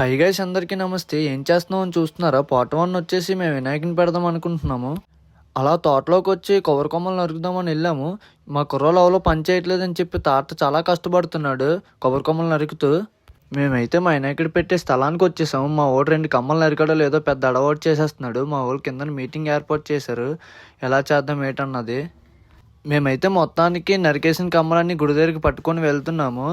Hi guys, అందరికీ నమస్తే. ఏం చేస్తున్నాం అని చూస్తున్నారా? పార్ట్ 1 వచ్చేసి మేము వినాయకుని పెడదాం అనుకుంటున్నాము. అలా తోటలోకి వచ్చి కొబ్బరి కొమ్మలు నరుకుదామని వెళ్ళాము. మా కుర్రోళ్ళు ఎవరో పని చేయట్లేదని చెప్పి తాత చాలా కష్టపడుతున్నాడు కొబ్బరి కొమ్మలు నరుకుతూ. మేమైతే మా వినాయకుడు పెట్టే స్థలానికి వచ్చేసాము. మా వాడు 2 కమ్మలు నరికాడో లేదో పెద్ద అడవాటు చేసేస్తున్నాడు. మా వాళ్ళు కింద మీటింగ్ ఏర్పాటు చేశారు, ఎలా చేద్దాం ఏంటన్నది. మేమైతే మొత్తానికి నరికేసిన కమ్మలన్నీ గుడి దగ్గరికి పట్టుకొని వెళ్తున్నాము.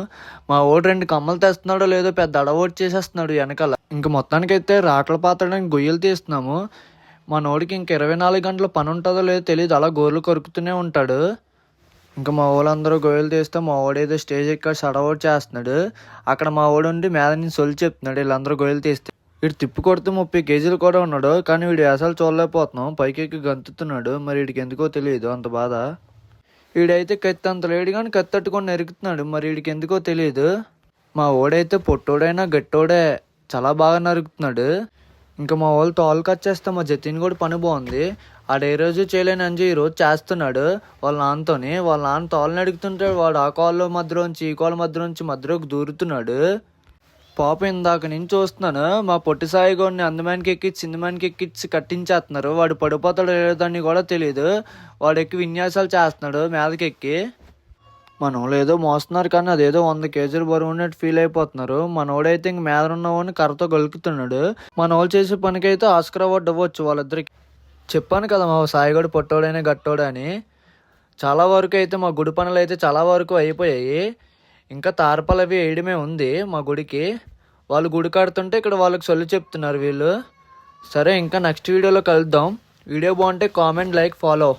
మా వాడు 2 కమ్మలు తెస్తున్నాడో లేదో పెద్ద అడవోటు చేసేస్తున్నాడు వెనకాల. ఇంక మొత్తానికైతే రాట్ల పాతడానికి గొయ్యలు తీస్తున్నాము. మా నోడికి ఇంక 24 గంటలు పని ఉంటుందో లేదో తెలియదు, అలా గోర్లు కొరుకుతూనే ఉంటాడు. ఇంకా మా వాళ్ళందరూ గొయ్యలు తీస్తే మా వాడేదో స్టేజ్ ఎక్కి అడవోటు చేస్తున్నాడు. అక్కడ మా వాడు ఉండి మీద నుంచి సొల్లు చెప్తున్నాడు వీళ్ళందరూ గొయ్యలు తీస్తే. వీడు తిప్పు కొడితే 30 కేజీలు కూడా ఉన్నాడు, కానీ వీడు అసలు చూడలేకపోతున్నాం. పైకి ఎక్కి గంతుతున్నాడు. మరి వీడికి ఎందుకో తెలియదు అంత బాధ. వీడైతే కత్తి అంత లేడు కానీ కత్తి తట్టుకొని నరుకుతున్నాడు. మరి వీడికి ఎందుకో తెలియదు. మా ఓడైతే పొట్టోడైనా గట్టోడే, చాలా బాగా నరుకుతున్నాడు. ఇంకా మా వాళ్ళు తోలు కట్ చేస్తే మా జతిన్ కూడా పని బాగుంది. ఆడు ఏ రోజు చేయలేని అంజు ఈరోజు చేస్తున్నాడు వాళ్ళ నాన్నతోని. వాళ్ళ నాన్న తోలు నడుకుతుంటే వాడు ఆ కాళ్ళ మధ్యలోంచి ఈ కాళ్ళ మధ్యలోకి దూరుతున్నాడు. పాప ఇందాక నుంచి చూస్తున్నాను, మా పొట్టి సాయిగోడిని అందమానికి ఎక్కించి చిందమానికి ఎక్కించి కట్టించేస్తున్నారు. వాడు పడిపోతాడో లేదని కూడా తెలియదు. వాడు ఎక్కి విన్యాసాలు చేస్తున్నాడు మీదకి ఎక్కి. మనం ఏదో మోస్తున్నారు కానీ అదేదో 100 కేజీలు బరువు ఉన్నట్టు ఫీల్ అయిపోతున్నారు. మనోడైతే ఇంక మీద ఉన్నవాడిని కర్రతో గలుకుతున్నాడు. మన వాళ్ళు చేసే పనికైతే ఆస్కర్ అవార్డు ఇవ్వచ్చు వాళ్ళిద్దరికి. చెప్పాను కదా మా సాయిగోడు పొట్టోడైనా గట్టోడని. చాలా వరకు అయితే మా గుడి పనులు అయితే చాలా వరకు అయిపోయాయి. ఇంకా తారపాలు అవి వేయడమే ఉంది మా గుడికి. వాళ్ళు గుడి కడుతుంటే ఇక్కడ వాళ్ళకి సొల్లు చెప్తున్నారు వీళ్ళు. సరే, ఇంకా నెక్స్ట్ వీడియోలో కలుద్దాం. వీడియో బాగుంటే కామెంట్, లైక్, ఫాలో.